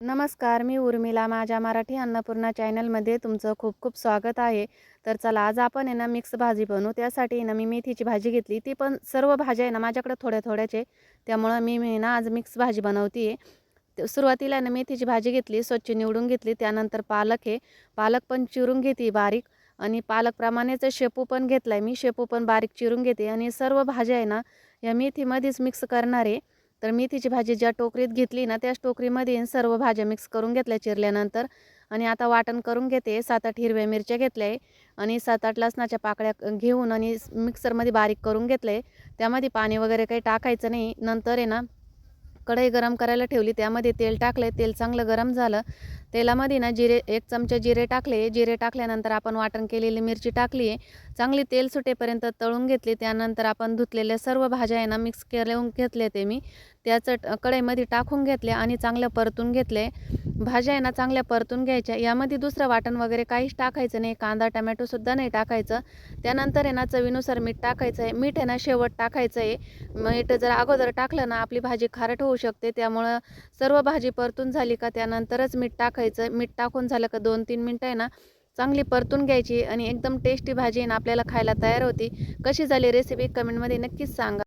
नमस्कार, मी उर्मिला. माझ्या मराठी अन्नपूर्णा चॅनलमध्ये तुमचं खूप खूप स्वागत आहे. तर चला आज आपण आहे ना मिक्स भाजी बनवू. त्यासाठी आहे ना मी मेथीची भाजी घेतली. ती पण सर्व भाज्या आहे ना माझ्याकडे थोड्या-थोड्याच आहे. त्यामुळं मी ना आज मिक्स भाजी बनवते आहे. सुरुवातीला ना मेथीची भाजी घेतली, स्वच्छ निवडून घेतली. त्यानंतर पालक आहे. पालक पण चिरून घेते बारीक आणि पालकप्रमाणेच शेपू पण घेतला मी शेपू पण बारीक चिरून घेते आणि सर्व भाज्या आहे ना या मेथीमध्येच मिक्स करणार आहे. तर मेथीची भाजी ज्या टोकरीत घेतली ना त्याच टोकरीमध्ये सर्व भाज्या मिक्स करून घेतल्या चिरल्यानंतर आणि आता वाटण करून घेते. 7-8 हिरव्या मिरच्या घेतल्या आहे आणि 7-8 लसणाच्या पाकळ्या घेऊन आणि मिक्सरमध्ये बारीक करून घेतलं आहे. त्यामध्ये पाणी वगैरे काही टाकायचं नाही. नंतर आहे ना कढई गरम करायला ठेवली, त्यामध्ये तेल टाकले. तेल चांगलं गरम झालं. तेलामध्ये ना जिरे 1 चमचा जिरे टाकले. जिरे टाकल्यानंतर आपण वाटण केलेली मिरची टाकली आहे. चांगली तेल सुटेपर्यंत तळून घेतली. त्यानंतर आपण धुतलेल्या सर्व भाज्या आहे ना मिक्स करून घेतले ते मी त्याचं कढईमध्ये टाकून घेतले आणि चांगलं परतून घेतले. भाज्या आहे ना चांगल्या परतून घ्यायच्या. यामध्ये दुसरं वाटण वगैरे काहीच टाकायचं नाही. कांदा टमॅटोसुद्धा नाही टाकायचं. त्यानंतर आहे ना चवीनुसार मीठ टाकायचं आहे. मीठ आहे ना शेवट टाकायचं आहे. मीठ जर अगोदर टाकलं ना आपली भाजी खारट होऊ शकते. त्यामुळं सर्व भाजी परतून झाली का त्यानंतरच मीठ टाकायचं. मीठ टाकून झालं का 2-3 मिनटं आहे ना चांगली परतून घ्यायची आणि एकदम टेस्टी भाजी आहे ना आपल्याला खायला तयार होती. कशी झाली रेसिपी कमेंटमध्ये नक्कीच सांगा.